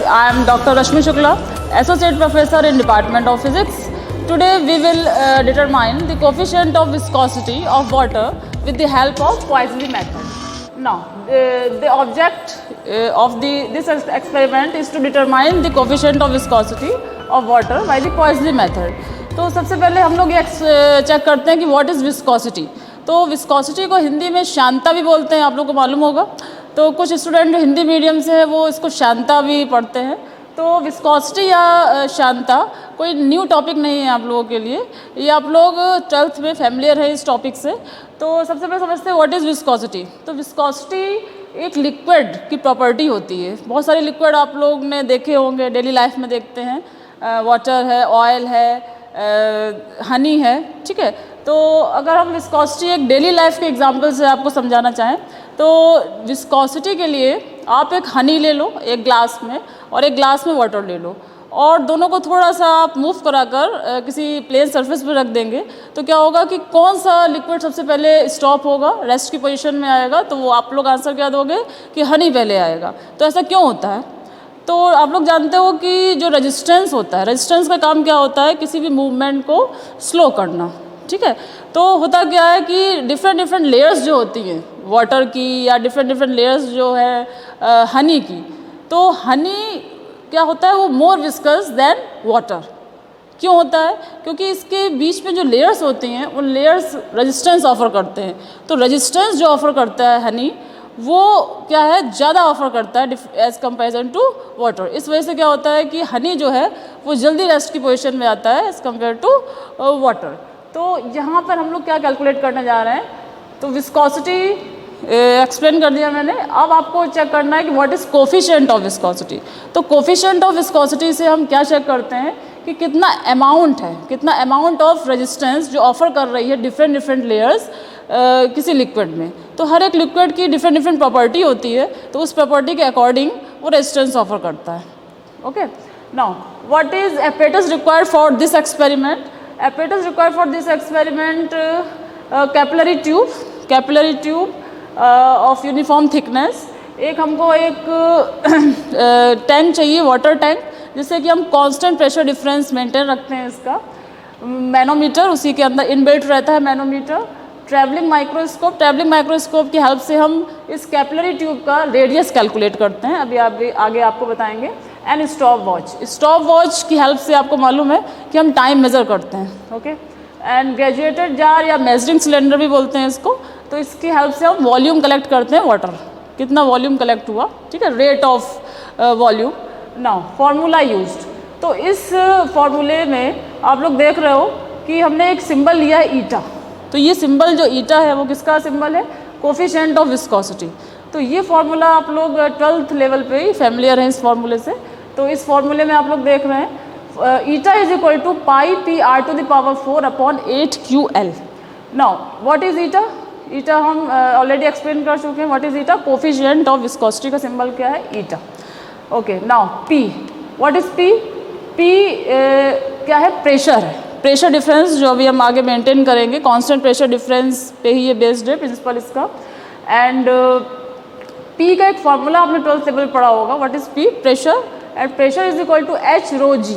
I am Dr. Rashmi Shukla, Associate Professor in Department of Physics. Today we will determine the coefficient of viscosity of water with the help of Poiseuille method. Now, the object of this experiment is to determine the coefficient of viscosity of water by the Poiseuille method. तो सबसे पहले हम लोग ये check करते हैं कि what is viscosity. तो विस्कोसिटी को हिंदी में शांता भी बोलते हैं, आप लोग को मालूम होगा. तो कुछ स्टूडेंट हिंदी मीडियम से है वो इसको शांता भी पढ़ते हैं. तो विस्कोसिटी या शांता कोई न्यू टॉपिक नहीं है आप लोगों के लिए, ये आप लोग 12th में फैमिलियर है इस टॉपिक से. तो सबसे पहले समझते हैं व्हाट इज़ विस्कोसिटी. तो विस्कोसिटी एक लिक्विड की प्रॉपर्टी होती है. बहुत सारे लिक्विड आप लोग ने देखे होंगे, डेली लाइफ में देखते हैं. वाटर है, ऑयल है, हनी है, ठीक है. तो अगर हम विस्कोसिटी एक डेली लाइफ के एग्जांपल से आपको समझाना चाहें तो विस्कोसिटी के लिए आप एक हनी ले लो एक ग्लास में और एक ग्लास में वाटर ले लो और दोनों को थोड़ा सा आप मूव कराकर किसी प्लेन सरफेस पर रख देंगे तो क्या होगा कि कौन सा लिक्विड सबसे पहले स्टॉप होगा, रेस्ट की पोजीशन में आएगा. तो वो आप लोग आंसर क्या दोगे कि हनी पहले आएगा. तो ऐसा क्यों होता है? तो आप लोग जानते हो कि जो रेजिस्टेंस होता है, रेजिस्टेंस का काम क्या होता है? किसी भी मूवमेंट को स्लो करना, ठीक है. तो होता क्या है कि डिफरेंट लेयर्स जो होती हैं वाटर की या डिफरेंट लेयर्स जो है हनी की, तो हनी क्या होता है वो मोर विस्कस देन वाटर. क्यों होता है? क्योंकि इसके बीच में जो लेयर्स होती हैं उन लेयर्स रेजिस्टेंस ऑफर करते हैं. तो रेजिस्टेंस जो ऑफर करता है हनी वो क्या है ज़्यादा ऑफर करता है एज़ कंपेरिजन टू वाटर. इस वजह से क्या होता है कि हनी जो है वो जल्दी रेस्ट की पोजीशन में आता है एज़ कम्पेयर टू वाटर. तो यहाँ पर हम लोग क्या कैलकुलेट करने जा रहे हैं? तो विस्कोसिटी एक्सप्लेन कर दिया मैंने. अब आपको चेक करना है कि what is coefficient of viscosity. तो कोफिशिएंट ऑफ विस्कोसिटी से हम क्या चेक करते हैं कि कितना अमाउंट है, कितना अमाउंट ऑफ रेजिस्टेंस जो ऑफर कर रही है डिफरेंट लेयर्स किसी लिक्विड में. तो हर एक लिक्विड की डिफरेंट प्रॉपर्टी होती है, तो उस प्रॉपर्टी के अकॉर्डिंग वो रेजिस्टेंस ऑफर करता है. Okay. Now what is apparatus required for this experiment? Apparatus required for this experiment capillary tube of uniform thickness. एक हमको एक टैंक चाहिए, वाटर टैंक, जिससे कि हम कांस्टेंट प्रेशर डिफरेंस मेंटेन रखते हैं. इसका मैनोमीटर उसी के अंदर इनबिल्ट रहता है, मैनोमीटर. ट्रैवलिंग माइक्रोस्कोप की हेल्प से हम इस कैपिलरी ट्यूब का रेडियस कैलकुलेट करते हैं, अभी आगे आपको बताएंगे. एंड स्टॉप वॉच की हेल्प से आपको मालूम है कि हम टाइम मेज़र करते हैं. ओके. एंड ग्रेजुएटेड जार या मेजरिंग सिलेंडर भी बोलते हैं इसको. तो इसकी हेल्प से हम वॉल्यूम कलेक्ट करते हैं, वाटर कितना वॉल्यूम कलेक्ट हुआ, ठीक है, rate of volume. Now formula used. तो इस फार्मूले में आप लोग देख रहे हो कि हमने एक सिंबल लिया है ईटा. तो ये सिंबल जो ईटा है वो किसका सिंबल है? Coefficient of viscosity. तो ये फार्मूला आप लोग 12th लेवल पे ही फैमिलियर हैं इस फार्मूले से. तो इस फार्मूले में आप लोग देख रहे हैं eta is equal to pi P R to the power 4 upon 8QL. Now what is eta? Eta हम ऑलरेडी एक्सप्लेन कर चुके हैं. What is eta? Coefficient of viscosity का सिंबल क्या है? Eta. Okay. Now P, what is P? P क्या है? Pressure है. प्रेशर डिफरेंस जो अभी हम आगे मेंटेन करेंगे, कांस्टेंट प्रेशर डिफरेंस पे ही ये बेस्ड है प्रिंसिपल इसका. एंड पी का एक फार्मूला आपने 12th लेवल पढ़ा होगा. What is P? Pressure. And pressure is equal to H rho G.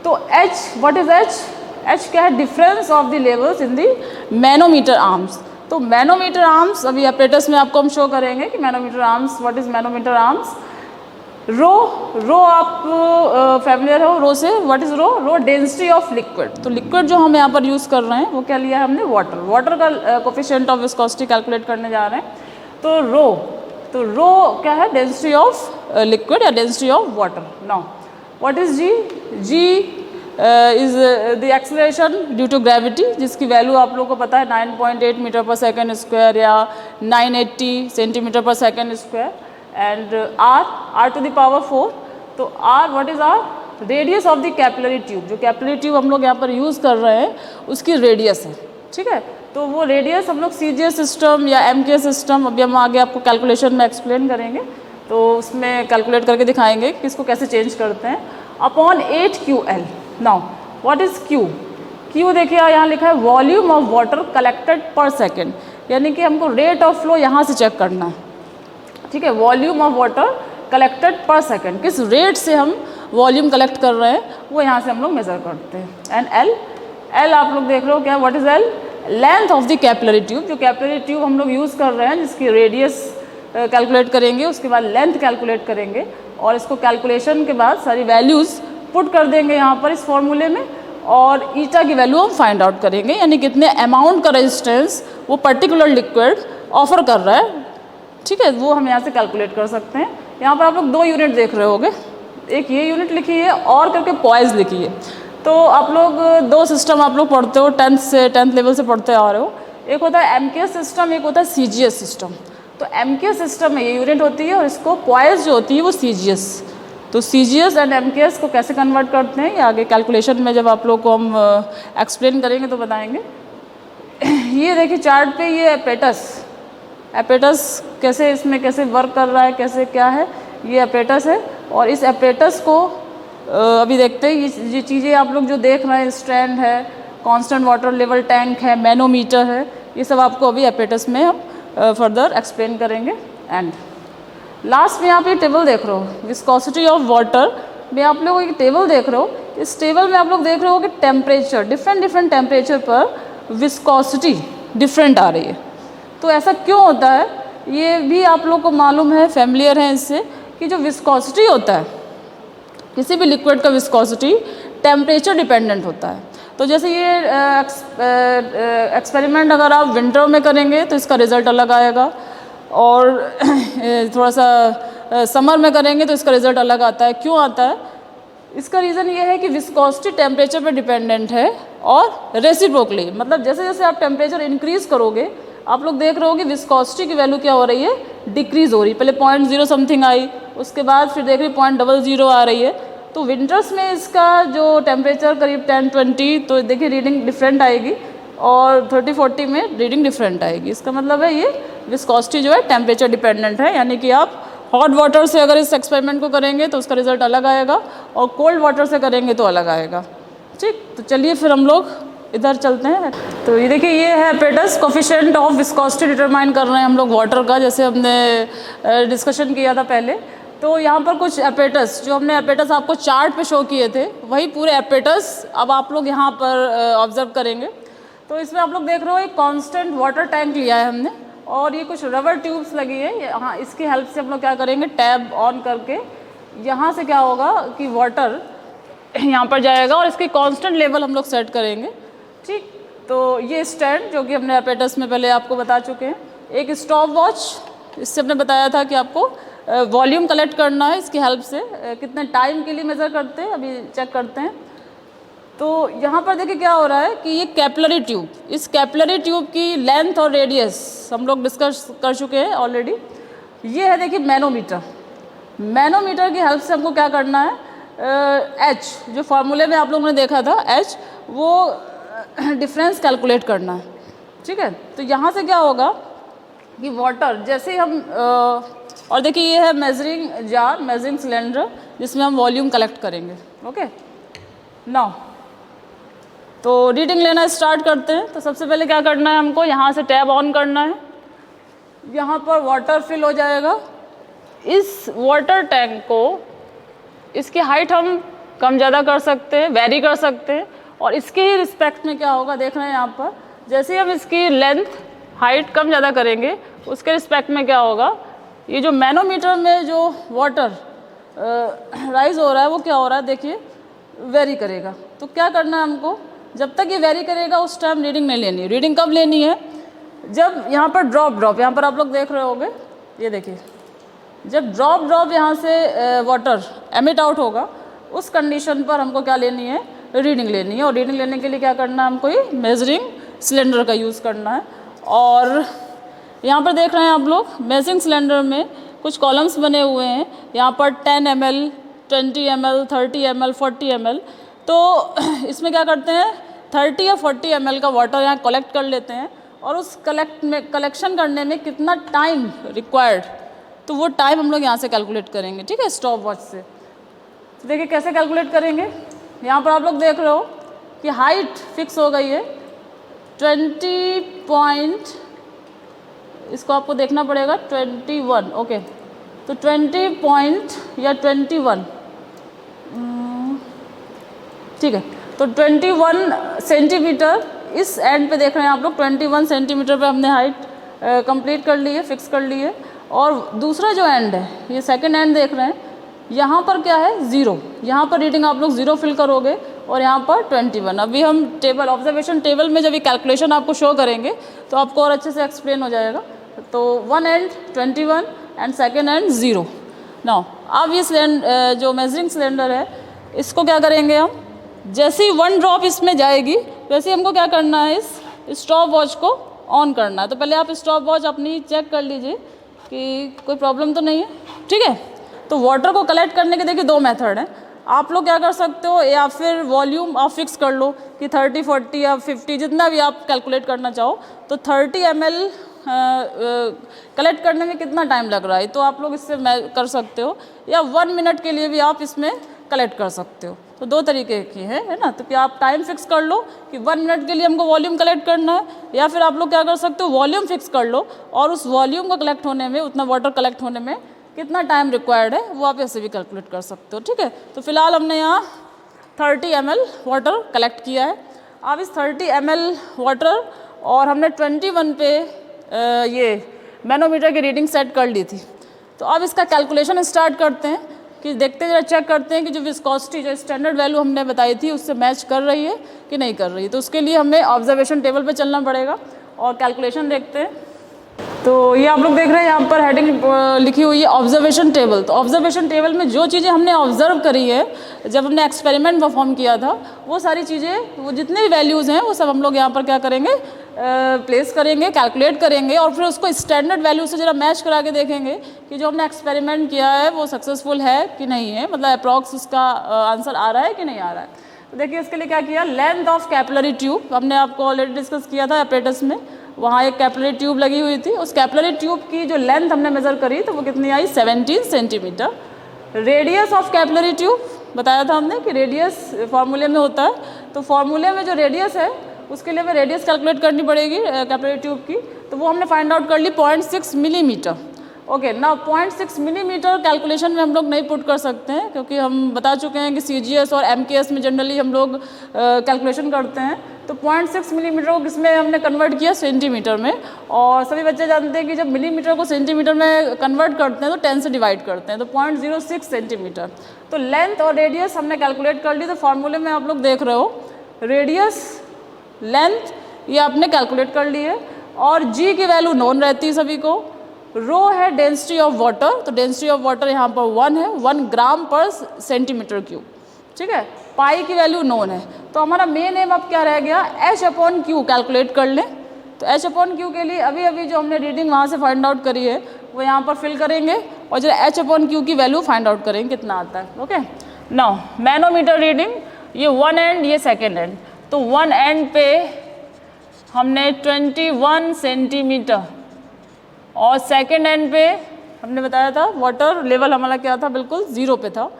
तो H, what is H? H क्या है? Difference of the levels in the manometer arms. तो मैनोमीटर आर्म्स अभी एपेटस में आपको हम शो करेंगे कि manometer arms, what is manometer arms? Rho आप फैमिलियर हो रो से. What is rho? Density of liquid. तो लिक्विड जो हम यहाँ पर यूज़ कर रहे हैं वो क्या लिया है हमने? वाटर का कोफिशिएंट ऑफ विस्कोसिटी कैलकुलेट करने जा रहे हैं. तो रो क्या है? डेंसिटी ऑफ लिक्विड या density of water. Now what is g? G is the acceleration due to gravity, जिसकी वैल्यू आप लोगों को पता है 9.8 मीटर पर सेकेंड स्क्वायर या 980 centimetre per second square. And r to the power 4. तो r, what is r? Radius of the capillary tube. जो कैपिलरी ट्यूब हम लोग यहाँ पर यूज़ कर रहे हैं उसकी रेडियस है, ठीक है. तो वो रेडियस हम लोग CGS सिस्टम या MK सिस्टम, अभी हम आगे आपको कैलकुलेशन में एक्सप्लेन करेंगे तो उसमें कैलकुलेट करके दिखाएंगे कि इसको कैसे चेंज करते हैं. Upon 8QL. Now what is Q? Q देखिए यहाँ लिखा है वॉल्यूम ऑफ वाटर कलेक्टेड पर सेकेंड, यानी कि हमको रेट ऑफ फ्लो यहाँ से चेक करना है, ठीक है. वॉल्यूम ऑफ वाटर कलेक्टेड पर सेकेंड, किस रेट से हम वॉल्यूम कलेक्ट कर रहे हैं वो यहाँ से हम लोग मेज़र करते हैं। एंड एल आप लोग देख रहे हो क्या, what is L? Length of the capillary tube. जो कैपिलरी ट्यूब हम लोग यूज़ कर रहे हैं जिसकी रेडियस कैलकुलेट करेंगे, उसके बाद लेंथ कैलकुलेट करेंगे और इसको कैलकुलेशन के बाद सारी वैल्यूज़ पुट कर देंगे यहाँ पर इस फॉर्मूले में और ईटा की वैल्यू हम फाइंड आउट करेंगे, यानी कितने अमाउंट का रेजिस्टेंस वो पर्टिकुलर लिक्विड ऑफर कर रहा है, ठीक है, वो हम यहाँ से कैलकुलेट कर सकते हैं। यहाँ पर आप लोग 2 यूनिट देख रहे होगे, एक ये यूनिट लिखी है और करके पॉइज लिखी है। तो आप लोग 2 सिस्टम आप लोग पढ़ते हो 10th लेवल से पढ़ते आ रहे हो, एक होता है MKS सिस्टम, एक होता है CGS सिस्टम। तो MKS सिस्टम में ये यूनिट होती है और इसको पॉइज जो होती है वो CGS। तो CGS एंड MKS को कैसे कन्वर्ट करते हैं ये आगे कैलकुलेशन में जब आप लोग को हम एक्सप्लेन करेंगे तो बताएंगे। ये देखिए चार्ट पे ये एपेटस कैसे इसमें कैसे वर्क कर रहा है, कैसे क्या है, ये एपेटस है और इस एपेटस को अभी देखते हैं। ये चीज़ें आप लोग जो देख रहे हैं, स्ट्रैंड है, कांस्टेंट वाटर लेवल टैंक है, मैनोमीटर है, ये सब आपको अभी एपेटस में हम फर्दर एक्सप्लेन करेंगे। एंड लास्ट में आप ये टेबल देख रहे हो विस्कोसिटी ऑफ वाटर में, आप लोग एक टेबल देख रहे हो, इस टेबल में आप लोग देख रहे हो कि टेम्परेचर डिफरेंट टेम्परेचर पर विस्कोसिटी डिफरेंट आ रही है। तो ऐसा क्यों होता है ये भी आप लोग को मालूम है, फैमिलियर है इससे, कि जो विस्कोसिटी होता है किसी भी लिक्विड का विस्कोसिटी टेम्परेचर डिपेंडेंट होता है। तो जैसे ये एक्सपेरिमेंट अगर आप विंटर में करेंगे तो इसका रिज़ल्ट अलग आएगा और थोड़ा सा समर में करेंगे तो इसका रिज़ल्ट अलग आता है। क्यों आता है? इसका रीज़न ये है कि विस्कोसिटी टेम्परेचर पे डिपेंडेंट है और रेसिप्रोकली, मतलब जैसे जैसे आप टेम्परेचर इंक्रीज़ करोगे आप लोग देख रहे हो कि विस्कोसिटी की वैल्यू क्या हो रही है, डिक्रीज़ हो रही है। पहले 0.0 समथिंग आई, उसके बाद फिर देख रही 0.00 आ रही है। तो विंटर्स में इसका जो टेम्परेचर करीब 10-20, तो देखिए रीडिंग डिफरेंट आएगी और 30-40 में रीडिंग डिफरेंट आएगी। इसका मतलब है ये विस्कोसिटी जो है टेम्परेचर डिपेंडेंट है, यानी कि आप हॉट वाटर से अगर इस एक्सपेरिमेंट को करेंगे तो उसका रिजल्ट अलग आएगा और कोल्ड वाटर से करेंगे तो अलग आएगा। ठीक, तो चलिए फिर हम लोग इधर चलते हैं। तो ये देखिए ये है एपेटस, कोफिशिएंट ऑफ विस्कोसिटी डिटरमाइन कर रहे हैं हम लोग वाटर का, जैसे हमने डिस्कशन किया था पहले। तो यहाँ पर कुछ एपेटस, जो हमने एपेटस आपको चार्ट पे शो किए थे, वही पूरे एपेटस अब आप लोग यहाँ पर ऑब्जर्व करेंगे। तो इसमें आप लोग देख रहे हो एक कांस्टेंट वाटर टैंक लिया है हमने और ये कुछ रबर ट्यूब्स लगी है यहाँ। इसकी हेल्प से हम लोग क्या करेंगे, टैब ऑन करके यहाँ से क्या होगा कि वाटर यहाँ पर जाएगा और इसकी कांस्टेंट लेवल हम लोग सेट करेंगे। ठीक, तो ये स्टैंड जो कि हमने एपेटस में पहले आपको बता चुके हैं। एक स्टॉप वॉच, इससे हमने बताया था कि आपको वॉल्यूम कलेक्ट करना है, इसकी हेल्प से कितने टाइम के लिए मेज़र करते हैं अभी चेक करते हैं। तो यहाँ पर देखिए क्या हो रहा है कि ये कैपिलरी ट्यूब, इस कैपिलरी ट्यूब की लेंथ और रेडियस हम लोग डिस्कस कर चुके हैं ऑलरेडी। ये है देखिए मैनोमीटर, मैनोमीटर की हेल्प से हमको क्या करना है, एच जो फार्मूले में आप लोगों ने देखा था एच, वो डिफरेंस कैलकुलेट करना है। ठीक है, तो यहाँ से क्या होगा कि वाटर जैसे हम और देखिए ये है मेजरिंग जार, मेजरिंग सिलेंडर, जिसमें हम वॉल्यूम कलेक्ट करेंगे। ओके, नाउ तो रीडिंग लेना स्टार्ट करते हैं। तो सबसे पहले क्या करना है हमको, यहाँ से टैब ऑन करना है, यहाँ पर वाटर फिल हो जाएगा। इस वाटर टैंक को, इसकी हाइट हम कम ज़्यादा कर सकते हैं, वेरी कर सकते हैं और इसके ही रिस्पेक्ट में क्या होगा देख रहे हैं यहाँ पर, जैसे हम इसकी लेंथ हाइट कम ज़्यादा करेंगे उसके रिस्पेक्ट में क्या होगा, ये जो मैनोमीटर में जो वाटर राइज हो रहा है वो क्या हो रहा है देखिए, वेरी करेगा। तो क्या करना है हमको, जब तक ये वेरी करेगा उस टाइम रीडिंग नहीं लेनी है। रीडिंग कब लेनी है, जब यहाँ पर ड्रॉप यहाँ पर आप लोग देख रहे होंगे, ये देखिए जब ड्रॉप यहाँ से वाटर एमिट आउट होगा उस कंडीशन पर हमको क्या लेनी है, रीडिंग लेनी है। और रीडिंग लेने के लिए क्या करना है हमको, ये मेजरिंग सिलेंडर का यूज़ करना है। और यहाँ पर देख रहे हैं आप लोग मेजरिंग सिलेंडर में कुछ कॉलम्स बने हुए हैं, यहाँ पर 10 ml, 20 ml, 30 ml, 40 ml। तो इसमें क्या करते हैं 30 या 40 ml का वाटर यहाँ कलेक्ट कर लेते हैं और उस कलेक्शन करने में कितना टाइम रिक्वायर्ड, तो वो टाइम हम लोग यहाँ से कैलकुलेट करेंगे। ठीक है, स्टॉप वॉच से। तो देखिए कैसे कैलकुलेट करेंगे, यहाँ पर आप लोग देख रहे हो कि हाइट फिक्स हो गई है 20 पॉइंट, इसको आपको देखना पड़ेगा 21, ओके तो 20 पॉइंट या 21, ठीक है, तो 21 सेंटीमीटर इस एंड पे देख रहे हैं आप लोग, 21 सेंटीमीटर पे हमने हाइट कंप्लीट कर ली है, फिक्स कर ली है। और दूसरा जो एंड है, ये सेकंड एंड देख रहे हैं, यहाँ पर क्या है 0, यहाँ पर रीडिंग आप लोग 0 फिल करोगे और यहाँ पर 21। अभी हम टेबल, ऑब्जर्वेशन टेबल में जब ये कैलकुलेशन आपको शो करेंगे तो आपको और अच्छे से एक्सप्लेन हो जाएगा। तो one and 21 and second and 0। Now अब ये सिलेंडर, जो मेजरिंग सिलेंडर है, इसको क्या करेंगे हम, जैसे ही 1 ड्रॉप इसमें जाएगी वैसे ही हमको क्या करना है, इस स्टॉप वॉच को ऑन करना है। तो पहले आप स्टॉप वॉच अपनी चेक कर लीजिए कि कोई प्रॉब्लम तो नहीं है, ठीक है। तो वाटर को कलेक्ट करने के देखिए 2 मेथड हैं। आप लोग क्या कर सकते हो, या फिर वॉल्यूम आप फिक्स कर लो कि 30, 40 या 50 जितना भी आप कैलकुलेट करना चाहो। तो 30 ml कलेक्ट करने में कितना टाइम लग रहा है, तो आप लोग इससे कर सकते हो, या 1 मिनट के लिए भी आप इसमें कलेक्ट कर सकते हो। तो 2 तरीके की है ना। तो क्या आप टाइम फिक्स कर लो कि 1 मिनट के लिए हमको वॉल्यूम कलेक्ट करना है, या फिर आप लोग क्या कर सकते हो, वॉल्यूम फिक्स कर लो और उस वॉल्यूम को कलेक्ट होने में, उतना वाटर कलेक्ट होने में कितना टाइम रिक्वायर्ड है वो आप ऐसे भी कैलकुलेट कर सकते हो, ठीक है। तो फिलहाल हमने यहाँ 30 ml वाटर कलेक्ट किया है। अब इस 30 ml वाटर और हमने 21 पे ये मैनोमीटर की रीडिंग सेट कर ली थी। तो अब इसका कैलकुलेशन स्टार्ट करते हैं कि देखते हैं, चेक करते हैं कि जो विस्कोसिटी, जो स्टैंडर्ड वैल्यू हमने बताई थी उससे मैच कर रही है कि नहीं कर रही है। तो उसके लिए हमें ऑब्जर्वेशन टेबल पे चलना पड़ेगा और कैलकुलेशन देखते हैं। तो ये आप लोग देख रहे हैं यहाँ पर हेडिंग लिखी हुई है ऑब्जर्वेशन टेबल। तो ऑब्जर्वेशन टेबल में जो चीज़ें हमने ऑब्जर्व करी है जब हमने एक्सपेरिमेंट परफॉर्म किया था, वो सारी चीज़ें, वो जितने भी वैल्यूज़ हैं वो सब हम लोग यहाँ पर क्या करेंगे, प्लेस करेंगे, कैलकुलेट करेंगे और फिर उसको स्टैंडर्ड वैल्यू से जरा मैच करा के देखेंगे कि जो हमने एक्सपेरिमेंट किया है वो सक्सेसफुल है कि नहीं है, मतलब अप्रॉक्स उसका आंसर आ रहा है कि नहीं आ रहा है। तो देखिए इसके लिए क्या किया, लेंथ ऑफ कैपिलरी ट्यूब हमने आपको ऑलरेडी डिस्कस किया था एपरेटस में। वहाँ एक कैपिलरी ट्यूब लगी हुई थी, उस कैपिलरी ट्यूब की जो लेंथ हमने मेज़र करी तो वो कितनी आई, 17 centimetre. Radius of capillary tube बताया था हमने कि रेडियस फार्मूले में होता है, तो फार्मूले में जो रेडियस है उसके लिए हमें रेडियस कैलकुलेट करनी पड़ेगी कैपिलरी ट्यूब की। तो वो हमने फाइंड आउट कर ली 0.6 मिलीमीटर। ओके ना, 0.6 मिलीमीटर कैलकुलेशन में हम लोग नहीं पुट कर सकते हैं क्योंकि हम बता चुके हैं कि CGS और MKS में जनरली हम लोग कैलकुलेशन करते हैं। तो 0.6 मिलीमीटर को किसमें हमने कन्वर्ट किया, सेंटीमीटर में। और सभी बच्चे जानते हैं कि जब मिलीमीटर को सेंटीमीटर में कन्वर्ट करते हैं तो 10 से डिवाइड करते हैं, तो 0.06 सेंटीमीटर। तो लेंथ और रेडियस हमने कैलकुलेट कर ली। तो फार्मूले में आप लोग देख रहे हो रेडियस, लेंथ ये आपने कैलकुलेट कर ली है और G की वैल्यू नोन रहती है सभी को। रो है डेंसिटी ऑफ वाटर, तो डेंसिटी ऑफ वाटर यहाँ पर 1 है, 1 ग्राम पर सेंटीमीटर क्यूब, ठीक है। पाई की वैल्यू नोन है। तो हमारा मेन एम अब क्या रह गया, H/Q कैलकुलेट कर लें। तो H/Q के लिए अभी अभी जो हमने रीडिंग वहाँ से फाइंड आउट करी है वो यहाँ पर फिल करेंगे और जो H/Q की वैल्यू फाइंड आउट करेंगे कितना आता है। ओके नाउ मैनोमीटर रीडिंग, ये 1 एंड ये सेकेंड एंड। तो 1 एंड पे हमने 21 सेंटीमीटर और सेकेंड एंड पे हमने बताया था वाटर लेवल हमारा क्या था, बिल्कुल 0 पे था।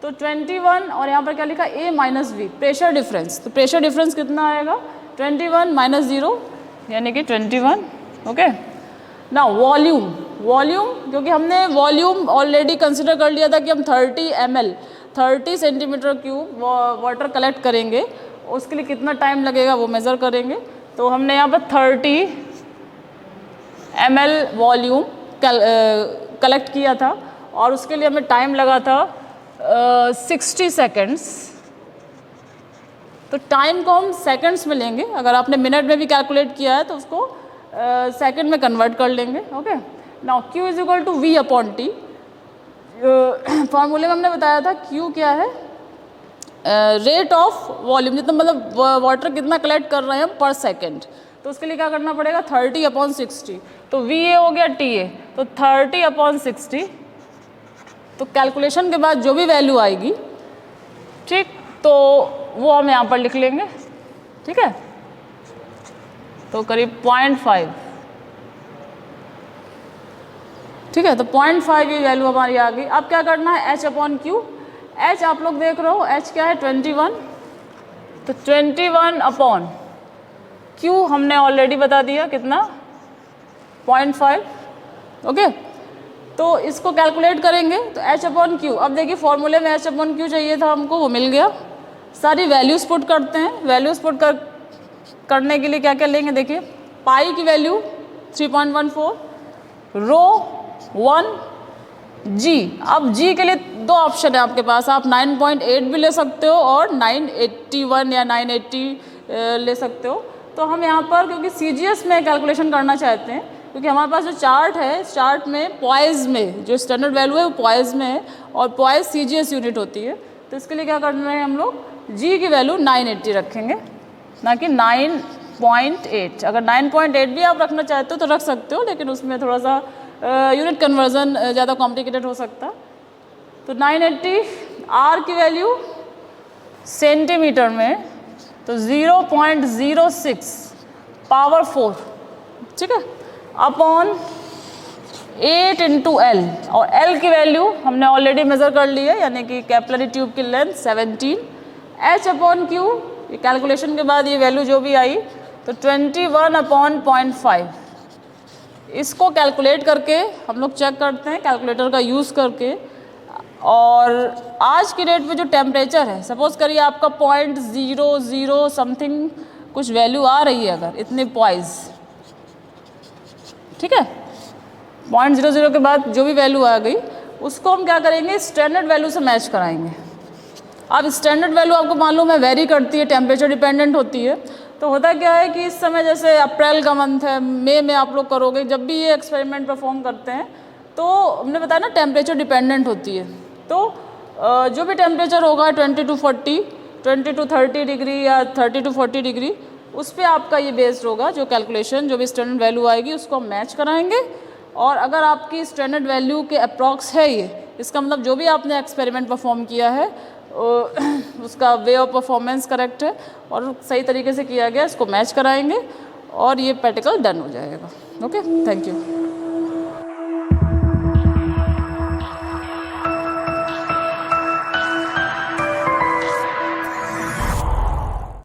तो 21 और यहाँ पर क्या लिखा, A-V प्रेशर डिफरेंस। तो प्रेशर डिफरेंस कितना आएगा, 21 - 0 यानी कि 21। ओके ना वॉल्यूम, वॉल्यूम क्योंकि हमने वॉल्यूम ऑलरेडी कंसिडर कर लिया था कि हम 30 ml 30 centimetre cube water collect करेंगे, उसके लिए कितना टाइम लगेगा वो मेज़र करेंगे। तो हमने यहाँ पर 30 ml वॉल्यूम कलेक्ट किया था और उसके लिए हमें टाइम लगा था 60 सेकेंड्स। तो टाइम को हम सेकंड्स में लेंगे, अगर आपने मिनट में भी कैलकुलेट किया है तो उसको सेकंड में कन्वर्ट कर लेंगे। Okay now Q = V/T। फार्मूले में हमने बताया था Q क्या है, रेट ऑफ वॉल्यूम, जितना मतलब वाटर कितना कलेक्ट कर रहे हैं पर सेकेंड। तो उसके लिए क्या करना पड़ेगा, 30/60। तो VA हो गया TA, तो 30/60। तो कैलकुलेशन के बाद जो भी वैल्यू आएगी, ठीक, तो वो हम यहाँ पर लिख लेंगे, ठीक है। तो करीब 0.5, ठीक है। तो 0.5 की वैल्यू हमारी आ गई। अब क्या करना है, H/Q। H आप लोग देख रहे हो, H क्या है 21। तो 21/Q हमने ऑलरेडी बता दिया कितना, 0.5। ओके तो इसको कैलकुलेट करेंगे तो H/Q, अब देखिए फॉर्मूले में H/Q चाहिए था हमको, वो मिल गया। सारी वैल्यूज़ पुट करते हैं। वैल्यूज़ पुट करने के लिए क्या क्या लेंगे, देखिए पाई की वैल्यू 3.14, रो 1, जी। अब जी के लिए दो ऑप्शन है आपके पास, आप 9.8 भी ले सकते हो और 981 या 980 ले सकते हो। तो हम यहाँ पर क्योंकि CGS में कैलकुलेशन करना चाहते हैं, क्योंकि हमारे पास जो चार्ट है, चार्ट में पॉइज में जो स्टैंडर्ड वैल्यू है वो पॉइज में है और पॉइज CGS यूनिट होती है। तो इसके लिए क्या करना है, हम लोग जी की वैल्यू 980 रखेंगे, ना कि 9.8। अगर 9.8 भी आप रखना चाहते हो तो रख सकते हो, लेकिन उसमें थोड़ा सा यूनिट कन्वर्जन ज़्यादा कॉम्प्लिकेटेड हो सकता। तो 980, आर की वैल्यू सेंटीमीटर में तो 0.06 पावर 4, ठीक है, अपॉन 8 × L, और L की वैल्यू हमने ऑलरेडी मेज़र कर ली है, यानी कि कैपिलरी ट्यूब की लेंथ 17। H/Q, ये कैलकुलेशन के बाद ये वैल्यू जो भी आई तो 21/0.5। इसको कैलकुलेट करके हम लोग चेक करते हैं कैलकुलेटर का यूज़ करके। और आज की डेट में जो टेम्परेचर है, सपोज़ करिए आपका 0.00 समथिंग कुछ वैल्यू आ रही है, अगर इतने पॉइज, ठीक है, 0.00 के बाद जो भी वैल्यू आ गई उसको हम क्या करेंगे, स्टैंडर्ड वैल्यू से मैच कराएंगे। अब स्टैंडर्ड वैल्यू आपको मालूम है वेरी करती है, टेम्परेचर डिपेंडेंट होती है। तो होता क्या है कि इस समय जैसे अप्रैल का मंथ है, मई में आप लोग करोगे, जब भी ये एक्सपेरिमेंट परफॉर्म करते हैं तो हमने बताया ना टेम्परेचर डिपेंडेंट होती है। तो जो भी टेम्परेचर होगा 20 to 40, 20 to 30 डिग्री या 30 to 40 डिग्री, उस पर आपका ये बेस्ड होगा जो कैलकुलेशन, जो भी स्टैंडर्ड वैल्यू आएगी उसको हम मैच कराएंगे। और अगर आपकी स्टैंडर्ड वैल्यू के अप्रॉक्स है ये, इसका मतलब जो भी आपने एक्सपेरिमेंट परफॉर्म किया है उसका वे ऑफ परफॉर्मेंस करेक्ट है और सही तरीके से किया गया, इसको मैच कराएंगे और ये प्रैक्टिकल डन हो जाएगा। Okay, thank you.